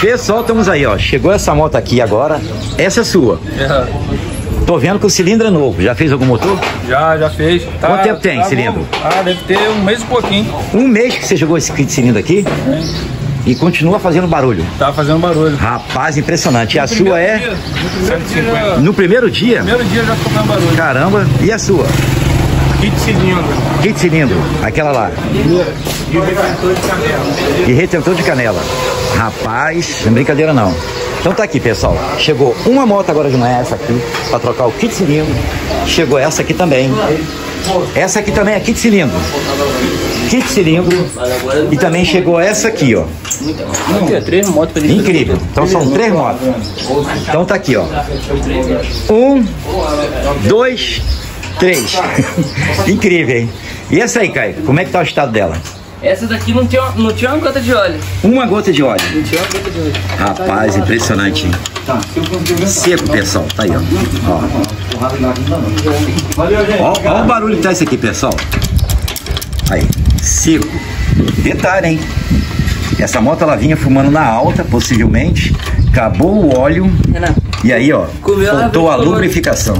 Pessoal, estamos aí, ó. Chegou essa moto aqui agora. Essa é sua. Tô vendo que o cilindro é novo. Já fez algum motor? Já fez. Tá, quanto tempo tem cilindro? Deve ter um mês e pouquinho. Um mês que você jogou esse kit de cilindro aqui? E continua fazendo barulho. Tá fazendo barulho. Rapaz, impressionante. E a sua é? No primeiro dia? No primeiro dia? No primeiro dia já ficou fazendo barulho. Caramba. E a sua? Kit cilindro. Kit cilindro. Aquela lá. E retentor de canela. E retentor de canela. Rapaz, não é brincadeira não. Então tá aqui, pessoal. Chegou uma moto agora de manhã, essa aqui, pra trocar o kit cilindro. Chegou essa aqui também. Essa aqui também é kit cilindro. Kit cilindro. E também chegou essa aqui, ó. Três motos. Incrível. Então são 3 motos. Então tá aqui, ó. 1, 2, 3. Incrível, hein? E essa aí, Caio? Como é que tá o estado dela? Essa daqui não tinha uma gota de óleo. Uma gota de óleo. Não tinha uma gota de óleo. Rapaz, impressionante, hein? Seco, pessoal. Tá aí, ó. Ó o barulho que tá esse aqui, pessoal. Aí, seco. Detalhe, hein? Essa moto ela vinha fumando na alta, possivelmente. Acabou o óleo. Renato, e aí, ó, faltou a lubrificação.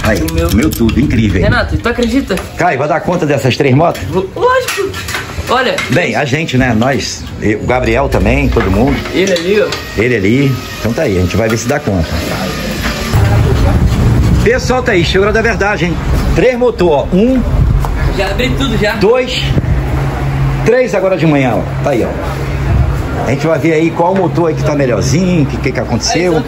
Aí, comeu tudo, incrível. Renato, tu acredita? Caio, vai dar conta dessas 3 motos? Lógico. Olha. Bem, a gente, né? Nós, o Gabriel também, todo mundo. Ele ali, ó. Ele ali. Então tá aí, a gente vai ver se dá conta. Pessoal, tá aí, chegou a hora da verdade, hein? 3 motor, ó. 1. Já abri tudo já. 2, 3 agora de manhã, ó. Tá aí, ó. A gente vai ver aí qual motor aí que tá melhorzinho, o que aconteceu.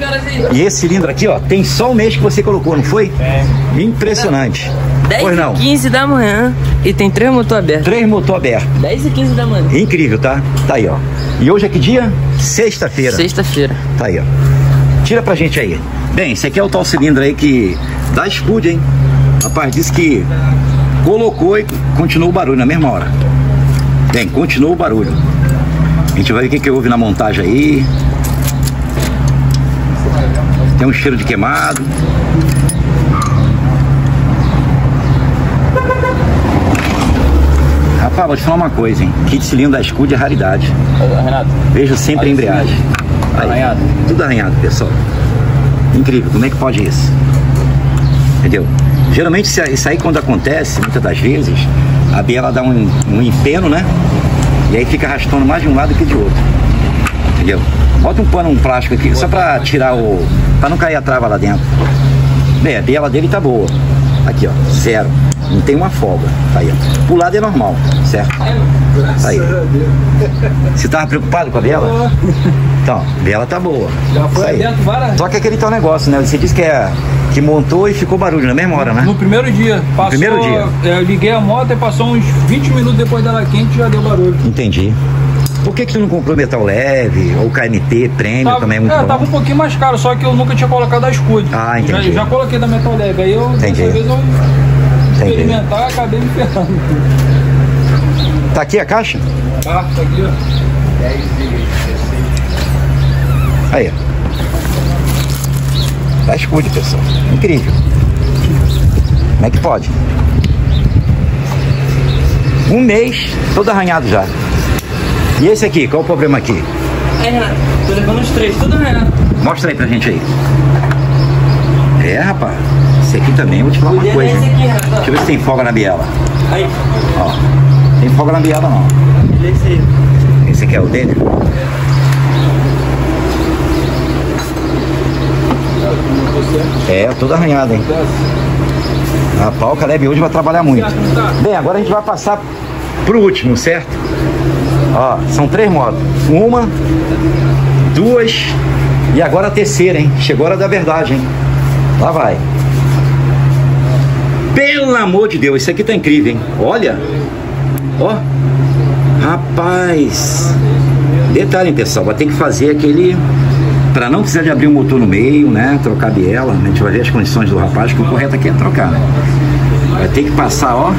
E esse cilindro aqui, ó, tem só um mês que você colocou, não foi? É. Impressionante. 10h15 da manhã e tem 3 motor abertos. 3 motor abertos. 10h15 da manhã. Incrível, tá? Tá aí, ó. E hoje é que dia? Sexta-feira. Sexta-feira. Tá aí, ó. Tira pra gente aí. Bem, esse aqui é o tal cilindro aí que dá escudo, hein? Rapaz, disse que colocou e continuou o barulho na mesma hora. Bem, continuou o barulho. A gente vai ver o que houve na montagem aí. Tem um cheiro de queimado. Rapaz, vou te falar uma coisa, hein? Kit cilindro da Scud é raridade. Renato. Vejo sempre a embreagem. Aí, arranhado. Tudo arranhado, pessoal. Incrível, como é que pode isso? Entendeu? Geralmente isso aí quando acontece, muitas das vezes, a biela dá um empeno, né? E aí fica arrastando mais de um lado que de outro. Entendeu? Bota um pano, um plástico aqui, só pra tirar o... pra não cair a trava lá dentro. Bem, a biela dele tá boa. Aqui, ó, 0. Não tem uma folga. Tá aí, ó. Pro lado é normal, certo? Tá aí. Você tava preocupado com a biela? Então, a biela tá boa. Já foi dentro várias... Só que aquele tal negócio, né? Você disse que montou e ficou barulho na mesma hora, né? No primeiro dia. Passou, primeiro dia. Eu liguei a moto e passou uns 20 minutos depois dela quente e já deu barulho. Entendi. Por que tu não comprou metal leve ou KMT, prêmio também é muito bom? Tava um pouquinho mais caro, só que eu nunca tinha colocado a Scud. Ah, entendi. Já coloquei da metal leve, aí eu, entendi. Dessa vez eu experimentar e acabei me ferrando. Tá aqui a caixa? Tá aqui, ó. Aí, ó. Da Scud, pessoal. Incrível. Como é que pode? Um mês, todo arranhado já. E esse aqui, qual o problema aqui? É, Renato, tô levando os 3, tudo arranhado. Mostra aí pra gente aí. É, rapaz. Esse aqui também, eu vou te falar uma coisa. Esse aqui, Renato. Deixa eu ver se tem folga na biela. Aí. Ó, tem folga na biela não. Esse aí. Esse aqui é o dele? É, todo arranhado, hein? Rapaz, o Caleb hoje vai trabalhar muito. Bem, agora a gente vai passar pro último, certo? Ó, são 3 motos. 1, 2 e agora a terceira, hein? Chegou a hora da verdade, hein? Lá vai. Pelo amor de Deus, isso aqui tá incrível, hein? Olha. Ó. Rapaz. Detalhe, hein, pessoal. Vai ter que fazer aquele... Pra não precisar de abrir o motor no meio, né? Trocar a biela. A gente vai ver as condições do rapaz, que o correto aqui é trocar, né? Vai ter que passar, ó.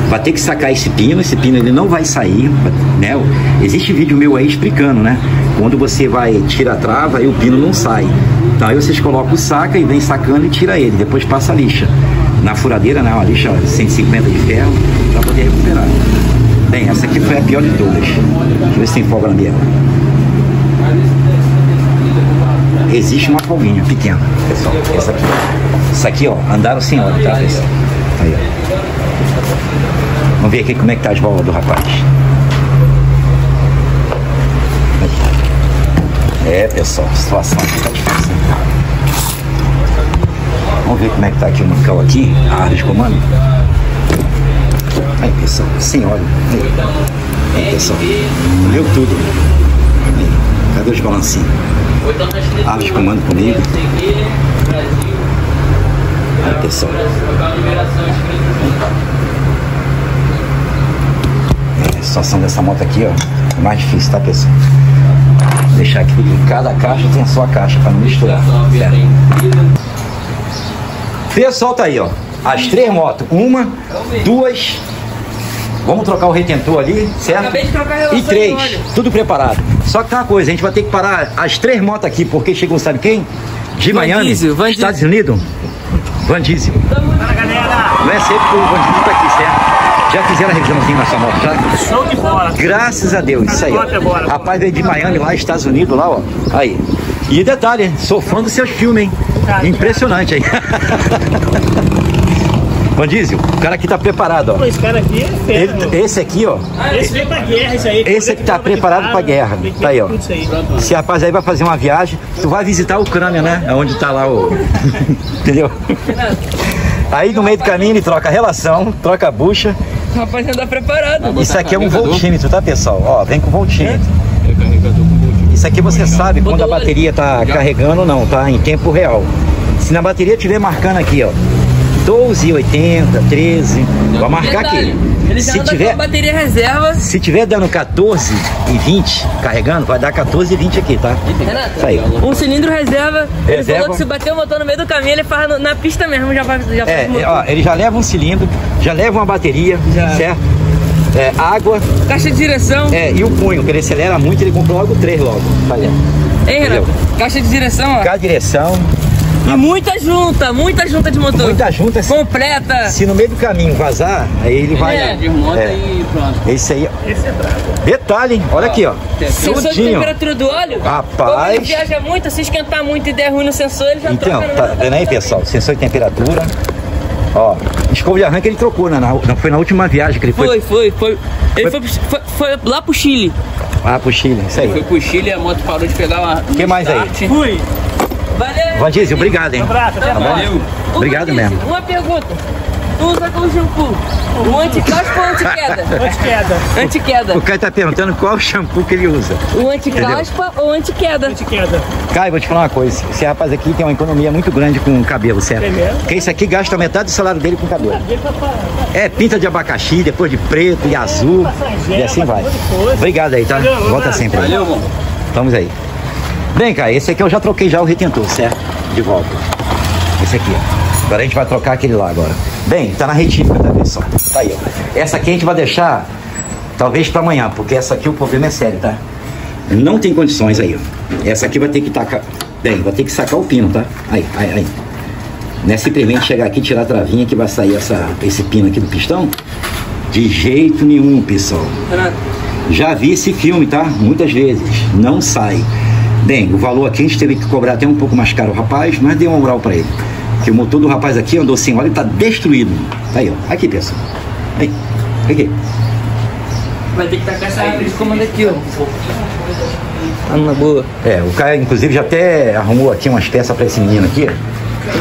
Vai ter que sacar esse pino ele não vai sair, né? Existe vídeo meu aí explicando, né? Quando você vai tirar a trava e o pino não sai. Então aí vocês colocam o saca e vem sacando e tira ele. Depois passa a lixa. Na furadeira, né? Uma lixa 150 de ferro para poder recuperar. Bem, essa aqui foi a pior de todas. Deixa eu ver se tem folga na biela. Existe uma folguinha pequena, pessoal. Essa aqui. Isso aqui, ó, andaram sem óleo, tá, pessoal? Aí, ó. Vamos ver aqui como é que tá as válvulas do rapaz. É, pessoal, a situação aqui tá difícil. Vamos ver como é que tá aqui o mancão aqui, a árvore de comando. Aí, pessoal, sem óleo. Aí, pessoal, leu tudo. Aí, cadê os balancinhos? Árvore de comando comigo. Aí, pessoal. É, a situação dessa moto aqui, ó, é mais difícil, tá, pessoal? Vou deixar aqui, cada caixa tem a sua caixa para não misturar. Pessoal, tá aí, ó, as 3 motos, 1, 2, vamos trocar o retentor ali, certo? Acabei de trocar a relação e 3, tudo preparado. Só que tem uma coisa, a gente vai ter que parar as 3 motos aqui, porque chegou, sabe quem? De Miami, Estados Unidos, Van Diesel. Não é sempre que o Van Diesel tá aqui, certo? Já fizeram a revisãozinha na sua moto, tá? Show de bola. Graças a Deus, isso aí, ó. Rapaz veio de Miami, lá, Estados Unidos, lá, ó. Aí. E detalhe, sou fã dos seus filmes, hein? Impressionante, hein? Van Diesel, o cara aqui tá preparado, ó. Esse cara aqui é fera, esse aqui, ó. Esse veio pra guerra, isso aí. Esse aqui tá preparado pra guerra. Tá aí, ó. Esse rapaz aí vai fazer uma viagem. Tu vai visitar a Ucrânia, né? Onde tá lá o... Entendeu? Aí no meio do caminho ele troca a relação, troca a bucha. O rapaz ainda tá preparado. Isso aqui é um voltímetro, tá, pessoal? Ó, vem com voltímetro. Isso aqui você sabe quando a bateria tá carregando ou não, tá? Em tempo real. Se na bateria estiver marcando aqui, ó, 12,80, 13, vai marcar aqui. Ele já anda com a bateria reserva. Se tiver dando 14,20 carregando, vai dar 14,20 aqui, tá? Renato, isso aí. Um cilindro reserva. Ele falou que se bater o motor no meio do caminho, ele faz na pista mesmo, já faz ó, ele já leva um cilindro, já leva uma bateria, certo? É, água. Caixa de direção. É, e o punho, que ele acelera muito, ele comprou logo 3 logo. Tá vendo? Hein, Renato? Caixa de direção, ó. Caixa de direção. E muita junta de motor. Muita junta. Completa. Se no meio do caminho vazar, aí ele vai... desmonta e pronto. Esse aí, ó. Esse é brabo. Detalhe, hein? Olha aqui, ó. Sensor de temperatura do óleo. Rapaz. Como ele viaja muito, se esquentar muito e der ruim no sensor, ele já então, troca. Tá vendo aí, pessoal? Sensor de temperatura. Ó, escova de arranque ele trocou, né? Foi na última viagem que ele foi. Ele foi lá pro Chile. Ah, pro Chile, isso aí. Foi pro Chile, a moto parou de pegar uma... O que mais aí? Fui. Valeu. Van Diesel, obrigado, hein? Um abraço, até mais. Valeu. Obrigado mesmo. Uma pergunta. Tu usa qual shampoo? O anti-caspa ou anti-queda? Anti-queda. Anti-queda. O Caio tá perguntando qual shampoo que ele usa. O anti-caspa ou anti-queda? Anti-queda. Caio, vou te falar uma coisa. Esse rapaz aqui tem uma economia muito grande com cabelo, certo? É mesmo? Porque esse aqui gasta metade do salário dele com cabelo. É, pinta de abacaxi, depois de preto e azul. E assim vai. Obrigado aí, tá? Volta sempre aí. Valeu, irmão. Vamos aí. Bem, Caio, esse aqui eu já troquei já o retentor, certo? De volta. Esse aqui, ó. Agora a gente vai trocar aquele lá agora. Bem, tá na retífica, tá, pessoal? Tá aí, ó. Essa aqui a gente vai deixar, talvez pra amanhã, porque essa aqui o problema é sério, tá? Não tem condições aí, ó. Essa aqui vai ter que tacar... Bem, vai ter que sacar o pino, tá? Aí. Não é simplesmente chegar aqui e tirar a travinha que vai sair esse pino aqui do pistão. De jeito nenhum, pessoal. Já vi esse filme, tá? Muitas vezes. Não sai. Bem, o valor aqui a gente teve que cobrar até um pouco mais caro o rapaz, mas deu uma moral pra ele. Porque o motor do rapaz aqui andou sem óleo e tá destruído. Aí, ó. Aqui, pessoal. Aí. Aqui. Vai ter que tacar essa árvore de comando aqui, ó. Tá numa boa. É, o cara inclusive já até arrumou aqui umas peças pra esse menino aqui.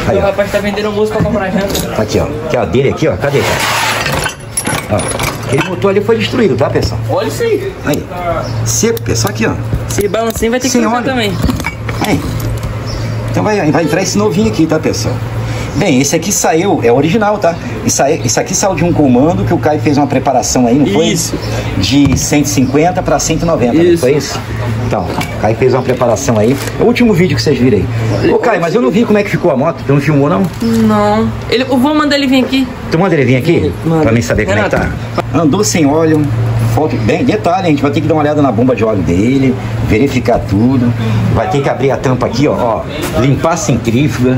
Aí, o rapaz tá vendendo música pra comprar janta. Tá aqui, ó. Que é a dele aqui, ó. Cadê? Ó. Aquele motor ali foi destruído, tá, pessoal? Olha isso aí. Aí. Seco, pessoal, aqui, ó. Se balancinho vai ter que trocar também. Aí. Então vai entrar esse novinho aqui, tá, pessoal? Bem, esse aqui saiu, é original, tá? Isso aqui saiu de um comando que o Caio fez uma preparação aí, não foi? Isso. De 150 para 190, não foi isso? Então, o Caio fez uma preparação aí. É o último vídeo que vocês viram aí. Ô, Caio, mas eu não vi como é que ficou a moto. Tu não filmou, não? Não. Eu vou mandar ele vir aqui. Tu manda ele vir aqui? Manda. Pra mim saber como é que tá. Andou sem óleo. Bem, detalhe, a gente vai ter que dar uma olhada na bomba de óleo dele, verificar tudo. Vai ter que abrir a tampa aqui, ó. Limpar a centrífuga,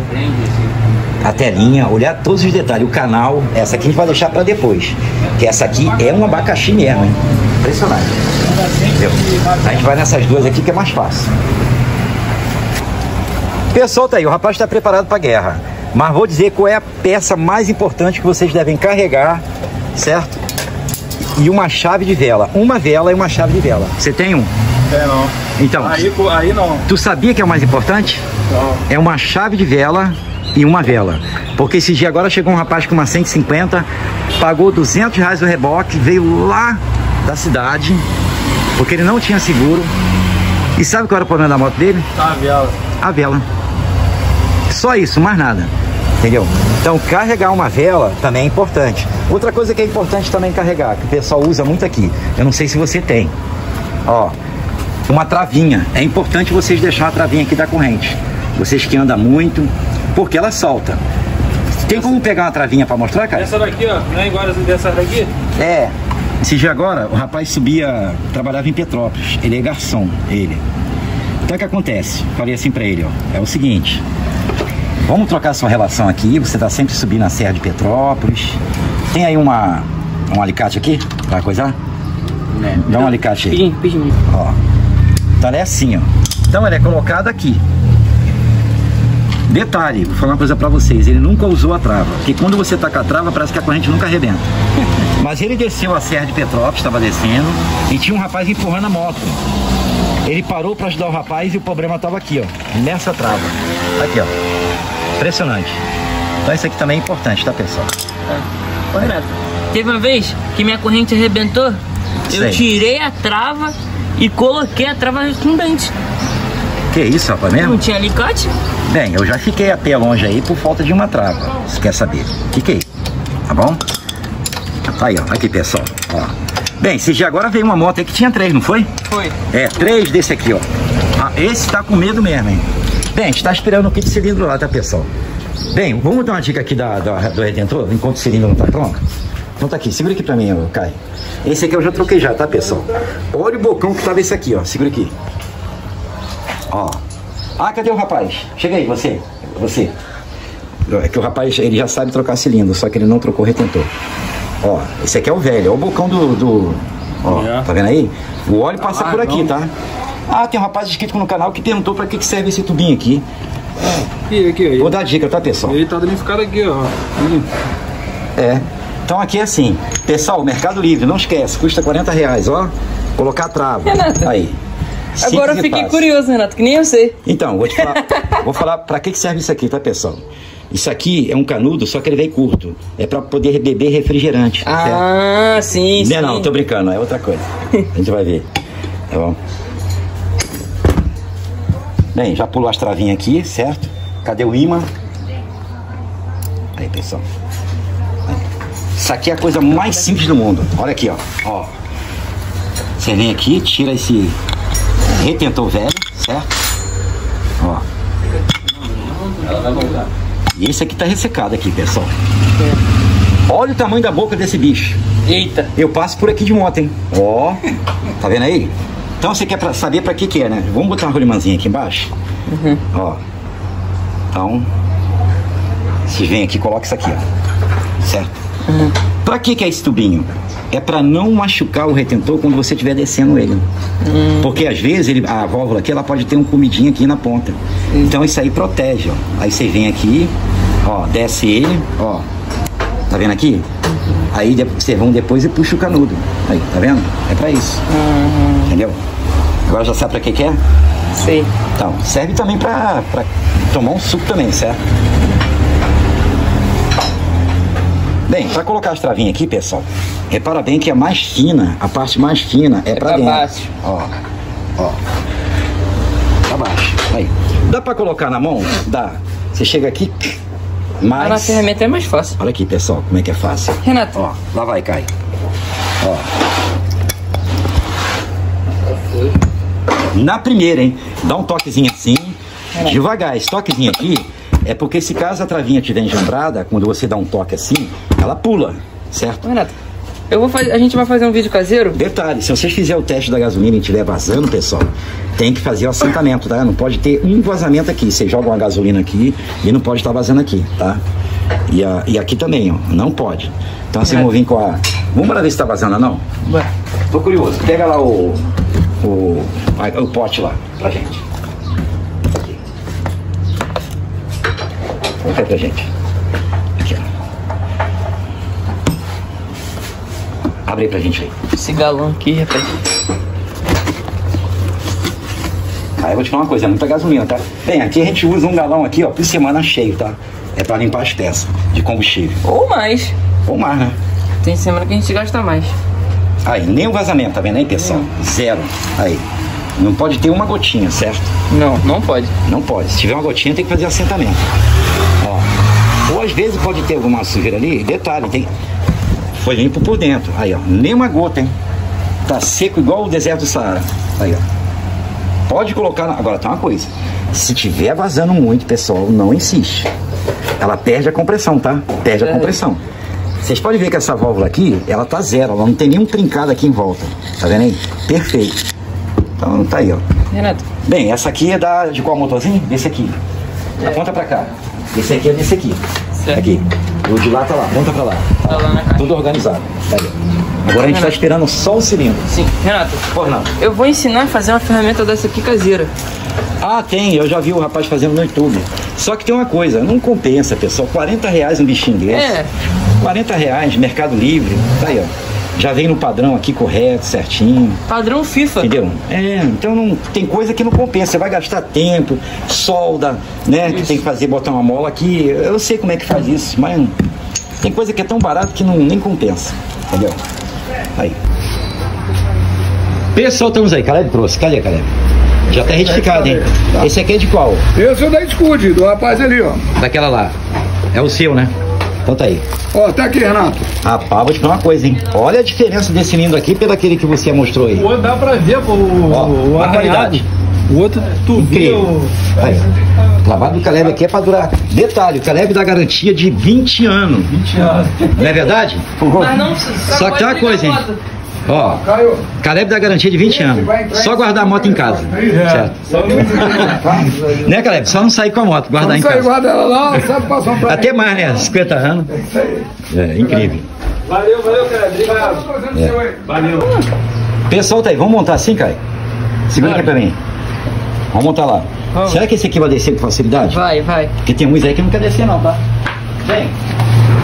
a telinha, olhar todos os detalhes. O canal, essa aqui a gente vai deixar pra depois. Que essa aqui é um abacaxi mesmo, hein? Impressionante. Entendeu? A gente vai nessas duas aqui que é mais fácil. Pessoal, tá aí, o rapaz está preparado para a guerra. Mas vou dizer qual é a peça mais importante que vocês devem carregar, certo? E uma chave de vela. Uma vela e uma chave de vela. Você tem um? Não. Então, Aí não. tu sabia que é o mais importante? Não. É uma chave de vela e uma vela. Porque esse dia agora chegou um rapaz com uma 150, pagou R$200 o reboque, veio lá da cidade, porque ele não tinha seguro. E sabe qual era o problema da moto dele? Tá, vela. A vela. Só isso, mais nada. Entendeu? Então carregar uma vela também é importante. Outra coisa que é importante também carregar, que o pessoal usa muito aqui, eu não sei se você tem, ó, uma travinha. É importante vocês deixar a travinha aqui da corrente. Vocês que andam muito, porque ela solta. Tem como pegar uma travinha para mostrar, cara? Essa daqui, ó, não é igual dessa daqui? É. Esse dia agora, o rapaz subia, trabalhava em Petrópolis. Ele é garçom, ele. Então o que acontece? Falei assim pra ele, ó, é o seguinte: vamos trocar sua relação aqui, você tá sempre subindo a Serra de Petrópolis. Tem aí um alicate aqui pra coisar? Dá um alicate aí. Ó. Então ela é assim, ó. Então ela é colocada aqui. Detalhe, vou falar uma coisa pra vocês, ele nunca usou a trava, porque quando você tá com a trava parece que a corrente nunca arrebenta. Mas ele desceu a Serra de Petrópolis, estava descendo, e tinha um rapaz empurrando a moto. Ele parou para ajudar o rapaz e o problema estava aqui, ó, nessa trava. Aqui, ó. Impressionante. Então isso aqui também é importante, tá, pessoal? Ô, Renato, teve uma vez que minha corrente arrebentou, Sei. eu tirei a trava e coloquei a trava com dente. Que isso, rapaz, Não mesmo? tinha alicate? Bem, eu já fiquei a pé longe aí por falta de uma trava. Você quer saber? Fiquei. Tá bom? Aí, ó. Aqui, pessoal. Ó. Bem, esse dia agora veio uma moto aí que tinha 3, não foi? Foi. É, 3 desse aqui, ó. Ah, esse tá com medo mesmo, hein? Bem, a gente tá esperando o kit de cilindro lá, tá, pessoal? Bem, vamos dar uma dica aqui do Redentor, enquanto o cilindro não tá pronto? Então tá aqui, segura aqui pra mim, ó, Caio. Esse aqui eu já troquei já, tá, pessoal? Olha o bocão que tava esse aqui, ó. Segura aqui. Ó. Ah, cadê o rapaz? Chega aí, você. Você. É que o rapaz, ele já sabe trocar cilindro, só que ele não trocou o retentor. Ó, esse aqui é o velho, ó o bocão ó, tá vendo aí? O óleo passa por aqui, não. tá? Ah, tem um rapaz inscrito no canal que perguntou pra que serve esse tubinho aqui. Aqui. Vou dar dica, tá, pessoal? Ele tá danificado aqui, ó. É. Então aqui é assim, pessoal, Mercado Livre, não esquece, custa R$40, ó. Colocar a trava. Renato. Aí. Agora eu Simples e fiquei fácil. curioso, Renato, que nem eu sei. Então, vou falar pra que serve isso aqui, tá, pessoal? Isso aqui é um canudo, só que ele vem curto. É pra poder beber refrigerante. Ah, sim, sim. Não, tô brincando, é outra coisa. A gente vai ver. Tá bom? Bem, já pulou as travinhas aqui, certo? Cadê o imã? Aí, pessoal. Isso aqui é a coisa mais simples do mundo. Olha aqui, ó. Você vem aqui, tira esse retentor velho, certo? Ó. Ela vai voltar. E esse aqui tá ressecado aqui, pessoal. Olha o tamanho da boca desse bicho. Eita. Eu passo por aqui de moto, hein? Ó, tá vendo aí? Então você quer saber pra que é, né? Vamos botar uma rolimãzinha aqui embaixo? Ó. Então, vocês vêm aqui e colocam isso aqui, ó. Certo? Pra que é esse tubinho? É pra não machucar o retentor quando você estiver descendo ele. Porque às vezes a válvula aqui, ela pode ter um comidinho aqui na ponta. Então isso aí protege, ó. Aí você vem aqui, ó, desce ele, ó. Tá vendo aqui? Aí você vão depois e puxa o canudo. Aí, tá vendo? É pra isso. Entendeu? Agora já sabe pra que é? Sei. Então, serve também pra tomar um suco também, certo? Bem, para colocar as travinhas aqui, pessoal, repara bem que a mais fina, a parte mais fina é para dentro. baixo. Ó, para baixo. Aí. Dá para colocar na mão? Dá. Você chega aqui, mas... Na ferramenta é mais fácil. Olha aqui, pessoal, como é que é fácil. Renato. Ó, lá vai, Caio. Ó. Na primeira, hein? Dá um toquezinho assim, devagar. Esse toquezinho aqui é porque se caso a travinha estiver enjambrada, quando você dá um toque assim, ela pula, certo? Renato, a gente vai fazer um vídeo caseiro? Detalhe, se vocês fizerem o teste da gasolina e estiver vazando, pessoal, tem que fazer o assentamento, tá? Não pode ter um vazamento aqui. Você joga uma gasolina aqui e não pode estar vazando aqui, tá? E aqui também, ó, não pode. Então vocês vão vir com a... Vamos lá ver se tá vazando, não? Bora. tô curioso. Pega lá o pote lá pra gente. Aqui. Coloca aí pra gente. Aqui, ó. Abre aí pra gente aí. Esse galão aqui, rapaz. Aí eu vou te falar uma coisa, é muita gasolina, tá? Bem, aqui a gente usa um galão aqui, ó, por semana cheio, tá? É pra limpar as peças de combustível. Ou mais. Ou mais, né? Tem semana que a gente gasta mais. Aí, nem o vazamento, tá vendo aí, pessoal? Zero. Aí. Não pode ter uma gotinha, certo? Não, não pode. Não pode. Se tiver uma gotinha, tem que fazer assentamento. Ó. Ou às vezes pode ter alguma sujeira ali. Detalhe, tem... Foi limpo por dentro. Aí, ó. Nem uma gota, hein? Tá seco igual o deserto do Saara. Aí, ó. Pode colocar... Agora, tá uma coisa. Se tiver vazando muito, pessoal, não insiste. Ela perde a compressão, tá? Perde a compressão. Vocês podem ver que essa válvula aqui, ela tá zero. Ela não tem nenhum trincado aqui em volta. Tá vendo aí? Perfeito. Então, tá aí, ó. Renato. Bem, essa aqui é de qual motorzinho? Desse aqui. Aponta pra cá. Esse aqui é desse aqui. Certo. Aqui. O de lá tá lá. Aponta pra lá. Tá lá na caixa. Tudo organizado. Tá aí. Agora a gente tá esperando só o cilindro. Sim, Renato. Pô, Renato. Eu vou ensinar a fazer uma ferramenta dessa aqui caseira. Ah, tem. Eu já vi o rapaz fazendo no YouTube. Só que tem uma coisa. Não compensa, pessoal. R$40 um bichinho desse. É. R$40, Mercado Livre. Tá aí, ó. Já vem no padrão aqui correto, certinho. Padrão FIFA. Entendeu? É, então não, tem coisa que não compensa. Você vai gastar tempo, solda, né? Que tem que fazer, botar uma mola aqui. Eu sei como é que faz isso, mas tem coisa que é tão barato que não, nem compensa. Entendeu? Aí. Pessoal, estamos aí. Caleb trouxe. Cadê, Caleb? Já tá retificado, hein? Tá. Esse aqui é de qual? Esse é o da Scud, do rapaz ali, ó. Daquela lá. É o seu, né? Então tá aí. Ó, tá aqui, Renato. Rapaz, vou te falar uma coisa, hein? Olha a diferença desse cilindro aqui pelo aquele que você mostrou aí. O outro dá pra ver, pô, o a arranhado. qualidade. O outro, tu Incrível. viu? Aí, o trabalho do Caleb aqui é pra durar. Detalhe, o Caleb dá garantia de 20 anos. 20 anos. Não é verdade? Mas não, Só que tem uma coisa, hein? Ó, Caiu. Caleb dá garantia de 20 anos. Só guardar a moto em casa. Certo? Né, Caleb? Só não sair com a moto, guardar em Vamos sair, casa. guarda ela lá, sabe passar um pra Até mais, né? 50 anos. isso aí. É, incrível. Valeu, cara. Obrigado. Valeu. Pessoal, tá aí. Vamos montar assim, Caio? Segura aqui pra mim. Vamos montar lá. Vamos. Será que esse aqui vai descer com facilidade? Vai, vai. Porque tem uns aí que não quer descer não, tá? Bem,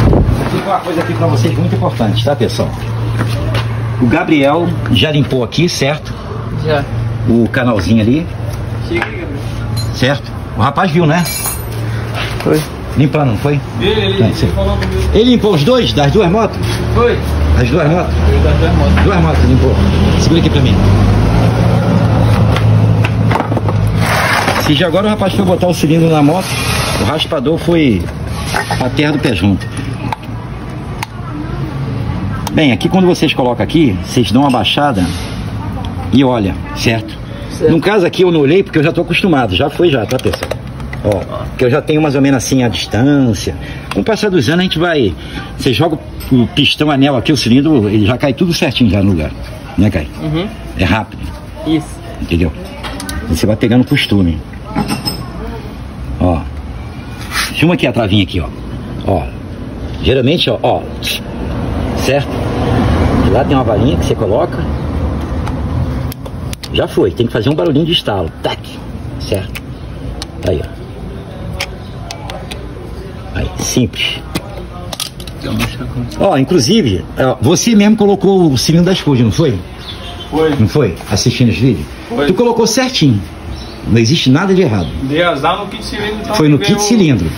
vou explicar uma coisa aqui pra vocês muito importante, tá, pessoal? O Gabriel já limpou aqui, certo? Já. O canalzinho ali, Chega aí, Gabriel. certo? O rapaz viu, né? Foi. Limpando, não foi? Ele sim. falou comigo. Ele limpou os dois, das duas motos? Foi. As duas motos? Ele das duas motos. Duas motos limpou. Segura aqui pra mim. Se já agora o rapaz foi botar o cilindro na moto, o raspador foi a terra do pé junto. Bem, aqui quando vocês colocam aqui, vocês dão uma baixada e olha, certo? No caso aqui eu não olhei porque eu já estou acostumado, já foi já, tá, pessoal? Ó, porque eu já tenho mais ou menos assim a distância. Com o passar dos anos a gente vai... Você joga o pistão, anel aqui, o cilindro, ele já cai tudo certinho já no lugar, né, Caio? Uhum. É rápido, Isso. entendeu? E você vai pegando costume. Ó, filma aqui a travinha aqui, ó. Geralmente, ó, certo? De lá tem uma varinha que você coloca. Já foi, tem que fazer um barulhinho de estalo. Tac, certo? Aí, ó. Aí, simples. Ó, inclusive, você mesmo colocou o cilindro da Scud, não foi? Foi. Não foi? Assistindo os vídeos? Foi. Tu colocou certinho. Não existe nada de errado. Dei azar no kit cilindro. Então Foi no veio kit cilindro.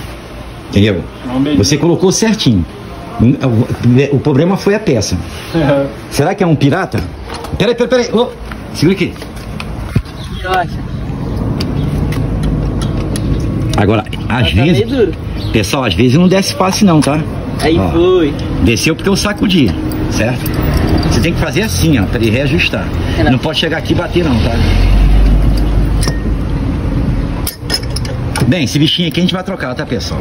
Entendeu? Não, mesmo. Você colocou certinho. O problema foi a peça. Será que é um pirata? Peraí. Oh, segura aqui. Relaxa. Agora, às Tá vezes... meio duro. Pessoal, às vezes não desce fácil não, tá? Aí Ó, foi. Desceu porque eu sacudi, certo? Você tem que fazer assim, ó, pra ele reajustar. Renato. Não pode chegar aqui e bater não, tá? Bem, esse bichinho aqui a gente vai trocar, tá, pessoal?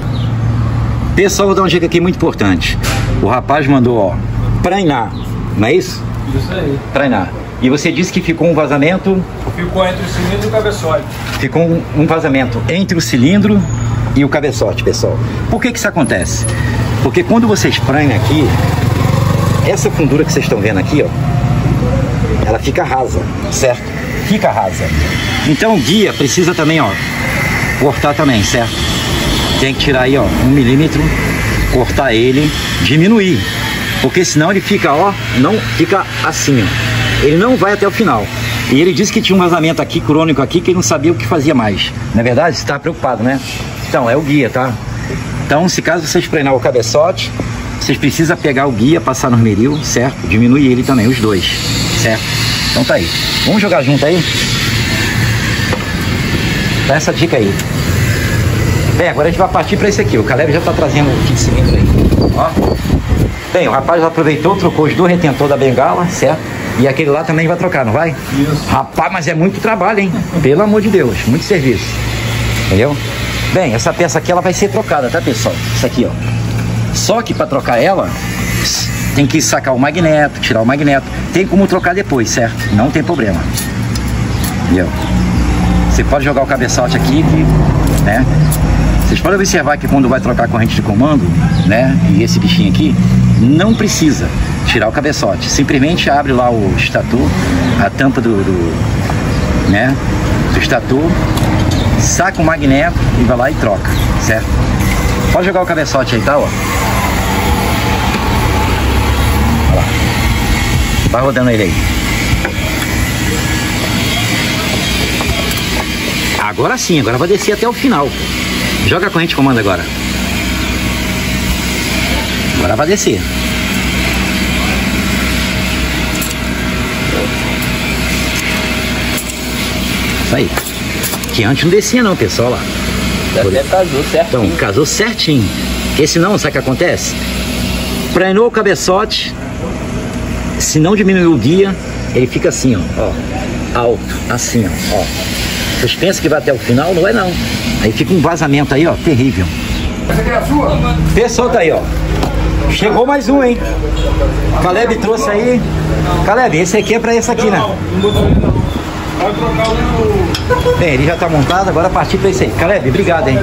Pessoal, vou dar uma dica aqui muito importante. O rapaz mandou, ó, prainar, não é isso? Isso aí. Prainar. E você disse que ficou um vazamento... Ficou entre o cilindro e o cabeçote. Ficou um vazamento entre o cilindro e o cabeçote, pessoal. Por que isso acontece? Porque quando vocês pranham aqui, essa fundura que vocês estão vendo aqui, ó, ela fica rasa, certo? Fica rasa. Então o guia precisa também, ó, cortar também, certo? Tem que tirar aí, ó, 1 milímetro, cortar ele, diminuir, porque senão ele fica, ó, não fica assim, ó. Ele não vai até o final. E ele disse que tinha um vazamento aqui, crônico aqui, que ele não sabia o que fazia mais. Na verdade, você tá preocupado, né? Então, é o guia, tá? Então, se caso você esprenar o cabeçote, vocês precisam pegar o guia, passar no esmeril, certo? Diminuir ele também, os dois, certo? Então tá aí. Vamos jogar junto aí? Dá essa dica aí. Bem, agora a gente vai partir para esse aqui. O Caleb já tá trazendo o kit cilindro aí. Ó. Bem, o rapaz já aproveitou, trocou os dois retentores da bengala, certo? E aquele lá também vai trocar, não vai? Isso. Rapaz, mas é muito trabalho, hein? Pelo amor de Deus, muito serviço. Entendeu? Bem, essa peça aqui ela vai ser trocada, tá, pessoal? Isso aqui, ó. Só que para trocar ela, tem que sacar o magneto, tirar o magneto. Tem como trocar depois, certo? Não tem problema. Entendeu? Você pode jogar o cabeçote aqui, que, né? Vocês podem observar que quando vai trocar a corrente de comando, né? E esse bichinho aqui, não precisa tirar o cabeçote. Simplesmente abre lá o estator, a tampa do estator, saca o magneto e vai lá e troca, certo? Pode jogar o cabeçote aí, tá, ó. Olha lá. Vai rodando ele aí. Agora sim, agora vai descer até o final. Joga a corrente de comando agora. Agora vai descer. Isso aí. Que antes não descia não, pessoal, lá. Até casou certinho. Então, casou certinho. Porque senão, sabe o que acontece? Prenou o cabeçote, se não diminuir o guia, ele fica assim, ó. Alto, assim, ó. Vocês pensam que vai até o final? Não é não. Aí fica um vazamento aí, ó, terrível. Essa aqui é a sua? Pessoal, tá aí, ó. Chegou mais um, hein? Caleb trouxe aí. Caleb, esse aqui é pra esse aqui, né? Vai trocar o... Bem, ele já tá montado, agora partir pra esse aí. Caleb, obrigado, hein?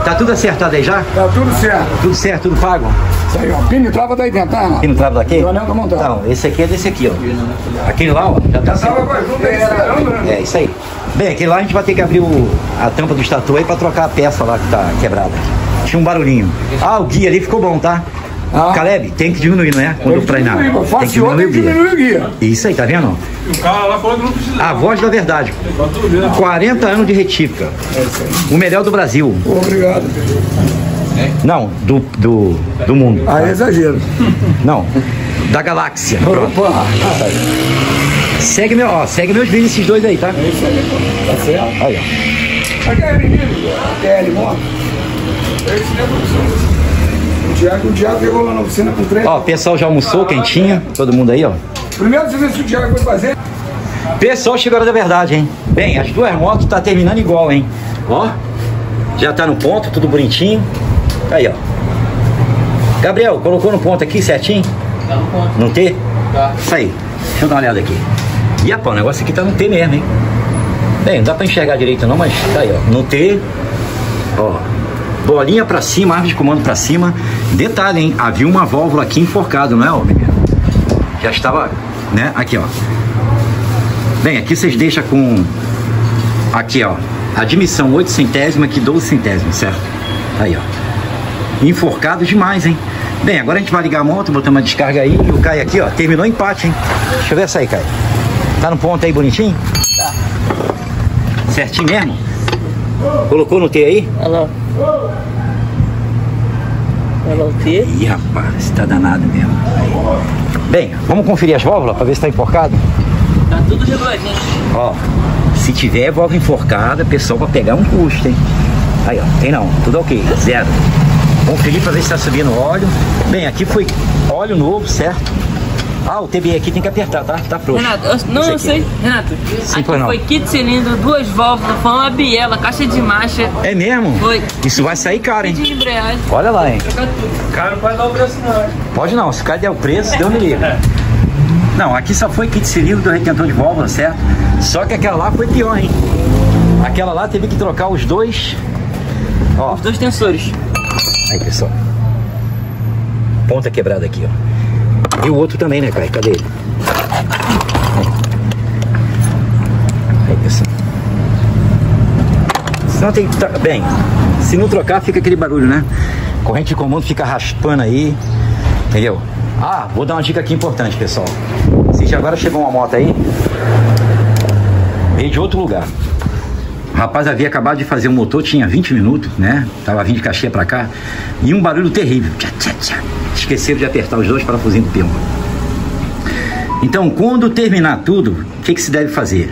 Tá tudo acertado aí já? Tá tudo certo. Tudo certo, tudo pago? Isso aí, ó. Pino e trava daí dentro, tá? Aqui no travo daqui? O anel tá montado. Não, esse aqui é desse aqui, ó. Aquele lá, ó, já tá Tava com a junta aí esperando, né? É, isso aí. Bem, aquele lá a gente vai ter que abrir a tampa do estator aí pra trocar a peça lá que tá quebrada. Tinha um barulhinho. Ah, o guia ali ficou bom, tá? Ah. Caleb, tem que diminuir, não é? Quando treinar. Tem que diminuir o guia. Isso aí, tá vendo? O cara lá falou que não precisa. A voz da verdade. 40 anos de retífica. O melhor do Brasil. Obrigado. Não, do mundo. Aí é exagero. Não, da galáxia. Pronto. Opa. Segue meus vídeos esses dois aí, tá? É isso aí. Tá certo. Aí, ó. Aqui é menino, TL, moto. Esse é a produção. O Thiago pegou lá na oficina com 3. Ó, o pessoal já almoçou, quentinho. Todo mundo aí, ó. Primeiro serviço que o Thiago foi fazer. Pessoal, chegou a hora da verdade, hein? Bem, as duas motos tá terminando igual, hein? Ó, já tá no ponto, tudo bonitinho. Aí, ó. Gabriel, colocou no ponto aqui certinho? Tá no ponto. No T? Tá. Isso aí. Deixa eu dar uma olhada aqui. E, rapaz, o negócio aqui tá no T mesmo, hein? Bem, não dá pra enxergar direito não, mas tá aí, ó. No T, ó. Bolinha pra cima, árvore de comando pra cima. Detalhe, hein? Havia uma válvula aqui enforcada, não é, ó, menino? Já estava, né? Aqui, ó. Bem, aqui vocês deixam com... Aqui, ó. Admissão 8 centésima, aqui 12 centésimos, certo? Aí, ó. Enforcado demais, hein? Bem, agora a gente vai ligar a moto, botar uma descarga aí. E o Caio aqui, ó, terminou o empate, hein? Deixa eu ver essa aí, Caio. Tá no ponto aí bonitinho? Tá. Certinho mesmo? Colocou no T aí? Olha lá. Olha lá o T. Ih, rapaz, tá danado mesmo. Bem, vamos conferir as válvulas pra ver se tá enforcado? Tá tudo reguladinho. Ó, se tiver válvula enforcada, o pessoal vai pegar um custo, hein? Aí, ó, tem não, tudo ok, zero. Conferir pra ver se tá subindo óleo. Bem, aqui foi óleo novo, certo? Ah, o TBI aqui tem que apertar, tá? Tá frouxo. Renato, eu sei. Renato, aqui não. foi kit cilindro, 2 válvulas, foi uma biela, caixa de marcha. É mesmo? Foi. Isso vai sair caro, hein? Kit de embreagem. Olha lá, hein? Trocar tudo. Cara, não vai dar o preço não. Pode não, se o cara der o preço, deu me livre. Não, aqui só foi kit cilindro do retentor de válvula, certo? Só que aquela lá foi pior, hein? Aquela lá teve que trocar os dois. Ó. Os 2 tensores. Aí, pessoal. Ponta quebrada aqui, ó. E o outro também, né, Caio? Cadê ele? pessoal. Senão tem que... Bem, se não trocar fica aquele barulho, né? Corrente de comando fica raspando aí, entendeu? Ah, vou dar uma dica aqui importante, pessoal. Se agora chegou uma moto aí, veio de outro lugar. O rapaz havia acabado de fazer o motor, tinha 20 minutos, né? Tava vindo de Caxias pra cá. E um barulho terrível. Tchá, tchá, tchá. Esqueceram de apertar os dois parafusinhos do peão. Então, quando terminar tudo, o que se deve fazer?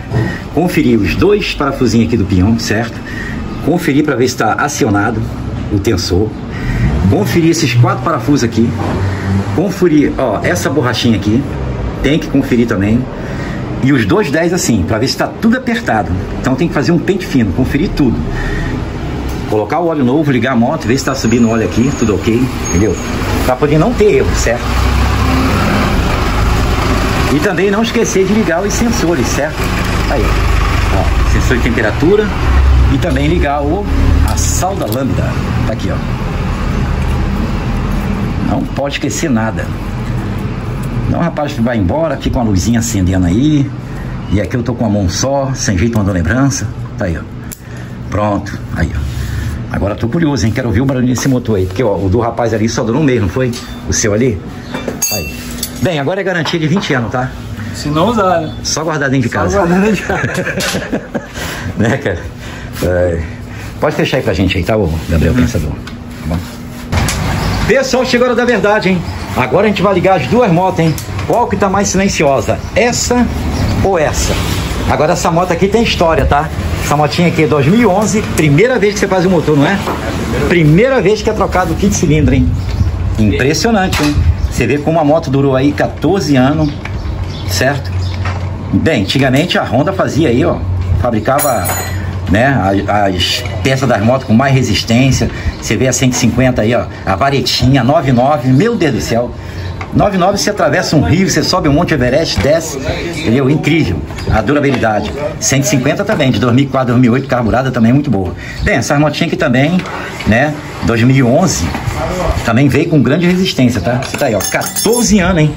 Conferir os dois parafusinhos aqui do peão, certo? Conferir para ver se está acionado o tensor. Conferir esses 4 parafusos aqui. Conferir, ó, essa borrachinha aqui. Tem que conferir também. E os 2 10 assim, para ver se está tudo apertado. Então tem que fazer um pente fino, conferir tudo. Colocar o óleo novo, ligar a moto, ver se está subindo o óleo aqui, tudo ok, entendeu? Para poder não ter erro, certo? E também não esquecer de ligar os sensores, certo? Aí, ó, sensor de temperatura. E também ligar a salda lambda. Tá aqui, ó. Não pode esquecer nada. Não, rapaz, vai embora, fica com a luzinha acendendo aí. E aqui eu tô com a mão só, sem jeito, mandando lembrança. Tá aí, ó. Pronto, aí, ó. Agora tô curioso, hein? Quero ouvir o barulho desse motor aí. Porque, ó, o do rapaz ali só durou um mês, não foi? O seu ali? Aí. Bem, agora é garantia de 20 anos, tá? Se não usar, né? Só guardar dentro de casa. Só guardar dentro de casa. Né, cara? É. Pode fechar aí pra gente aí, tá, ô Gabriel Pensador? Tá bom? Pessoal, chegou a hora da verdade, hein? Agora a gente vai ligar as 2 motos, hein? Qual que tá mais silenciosa? Essa ou essa? Agora essa moto aqui tem história, tá? Essa motinha aqui é 2011, primeira vez que você faz o motor, não é? Primeira vez que é trocado o kit cilindro, hein? Impressionante, hein? Você vê como a moto durou aí 14 anos, certo? Bem, antigamente a Honda fazia aí, ó, fabricava, né, as peças das motos com mais resistência. Você vê a 150 aí, ó, a varetinha, 99, meu Deus do céu. 99 você atravessa um rio, você sobe um Monte Everest, desce, entendeu? Incrível a durabilidade. 150 também, de 2004, 2008, carburada também muito boa. Bem, essas motinhas aqui também, né, 2011, também veio com grande resistência, tá? Você tá aí, ó, 14 anos, hein?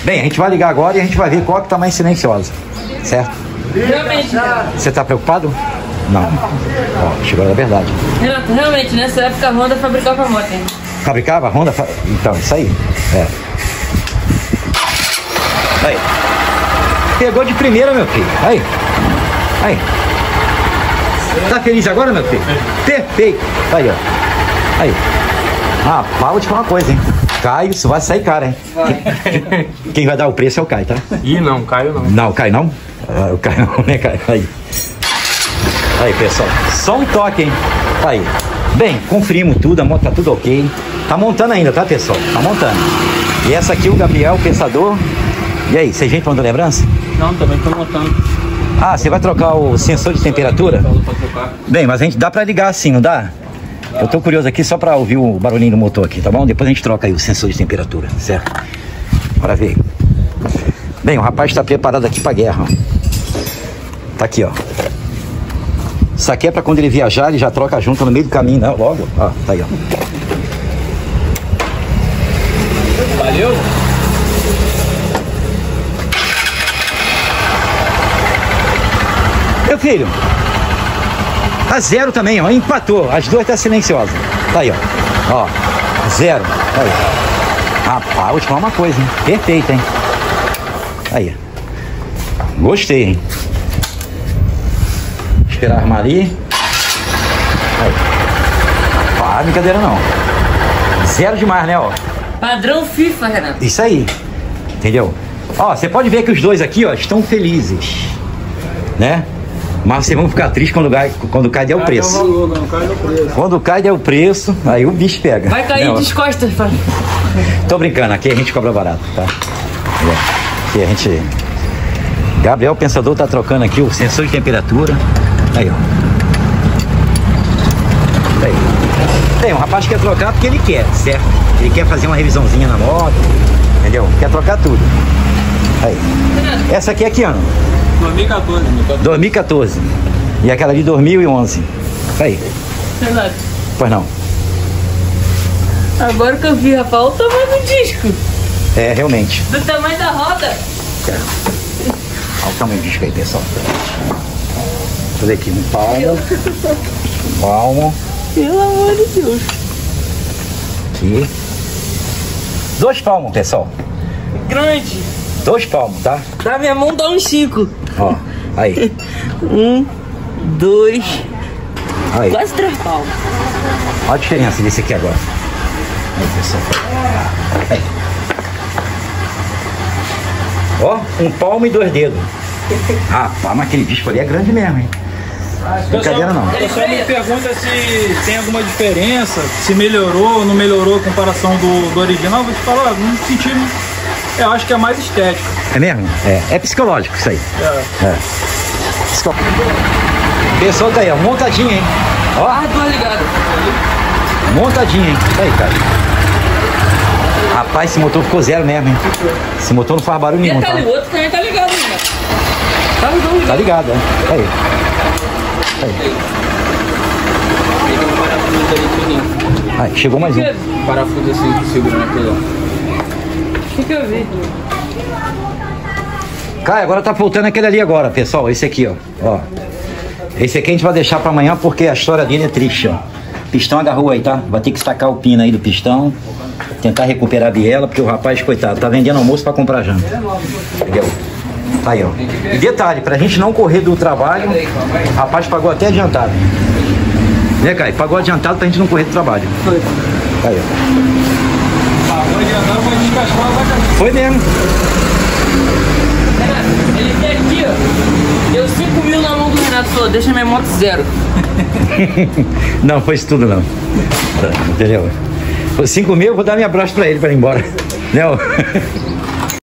Bem, a gente vai ligar agora e a gente vai ver qual que tá mais silenciosa, certo? Realmente. Você tá preocupado? Não. Ó, chegou a verdade. Renato, realmente, nessa época a Honda fabricava a moto, hein? Fabricava a Honda? Então, isso aí. É. Aí. Pegou de primeira, meu filho. Aí. Aí. Tá feliz agora, meu filho? Perfeito. Aí, ó. Aí. Ah, vou te falar uma coisa, hein? Caio, isso vai sair caro, hein? Quem vai dar o preço é o Caio, tá? Ih, não, Caio não. Não, o Caio não? Ah, o Caio não, né, Caio? Aí. Aí, pessoal. Só um toque, hein? Aí. Bem, conferimos tudo, a moto tá tudo ok. Tá montando ainda, tá, pessoal? Tá montando. E essa aqui, o Gabriel, o pensador. E aí, você gente mandou lembrança? Não, também tô montando. Ah, você vai trocar o sensor de temperatura? Bem, mas a gente dá pra ligar assim, não dá? Eu tô curioso aqui só pra ouvir o barulhinho do motor aqui, tá bom? Depois a gente troca aí o sensor de temperatura, certo? Bora ver. Bem, o rapaz tá preparado aqui pra guerra, ó. Tá aqui, ó. Isso aqui é pra quando ele viajar, ele já troca junto no meio do caminho, né? Logo. Ó, tá aí, ó. Valeu? Meu filho, a 0 também, ó, empatou, as 2 tá silenciosas. Tá aí, ó, 0, tá aí. Rapaz, vou te falar uma coisa, hein, perfeito, hein. Aí, gostei, hein. Esperar armar ali. Aí. Ah, brincadeira não. 0 demais, né, ó. Padrão FIFA, Renato. Isso aí, entendeu? Ó, você pode ver que os dois aqui, ó, estão felizes, né? Mas vocês vão ficar tristes quando cai der o preço. Quando cai der o preço, aí o bicho pega. Vai cair de costas, pai. Tô brincando, aqui a gente cobra barato, tá? Aqui a gente... Gabriel Pensador tá trocando aqui o sensor de temperatura. Aí, ó. Aí. Tem um rapaz que quer trocar porque ele quer, certo? Ele quer fazer uma revisãozinha na moto, entendeu? Quer trocar tudo. Aí. Essa aqui é que ano? 2014. 2014. E aquela de 2011. Aí. Renato. Pois não. Agora que eu vi, Rafael, o tamanho do disco. É, realmente. Do tamanho da roda. Olha o tamanho do disco aí, pessoal. Deixa eu ver aqui, um palmo. Palmo. Pelo amor de Deus. Aqui. 2 palmos, pessoal. Grande. 2 palmos, tá? Da minha mão dá uns 5. Ó, aí. 1, 2, Aí. quase 3 palmos. Olha a diferença desse aqui agora. Aí, pessoal. Aí. Ó, 1 palmo e 2 dedos. Rapaz, mas aquele disco ali é grande mesmo, hein? Brincadeira não. O pessoal me pergunta se tem alguma diferença, se melhorou ou não melhorou a comparação do original. Vou te falar, não senti. Eu acho que é mais estético. É mesmo? É psicológico isso aí. É. Pessoal tá aí, ó, montadinho, hein? Ó, Tô ligado. montadinho, hein? Aí, cara. Rapaz, esse motor ficou zero mesmo, hein? Esse motor não faz barulho nenhum, tá? O outro também tá ligado, né? Tá ligado. Tá ligado, é. Aí. Aí, chegou mais um. Parafuso assim, segurando aquele, ó. O que eu vi? Cara, agora tá faltando aquele ali agora, pessoal. Esse aqui, ó. Esse aqui a gente vai deixar pra amanhã porque a história dele é triste, ó. Pistão agarrou aí, tá? Vai ter que estacar o pino aí do pistão. Tentar recuperar a biela, porque o rapaz, coitado, tá vendendo almoço pra comprar janta. Entendeu? Tá aí, ó. E detalhe, pra gente não correr do trabalho, o rapaz pagou até adiantado. Né, Caio? Pagou adiantado pra gente não correr do trabalho. Foi. Tá aí, ó. Pagou de andar, vai descascar a vaca. Foi mesmo. Ele tem aqui, ó. Deu 5 mil na mão do Renato, falou, deixa minha moto 0. Não, foi isso tudo não. Entendeu? Por 5 mil, eu vou dar minha abraço pra ele pra ir embora. Né?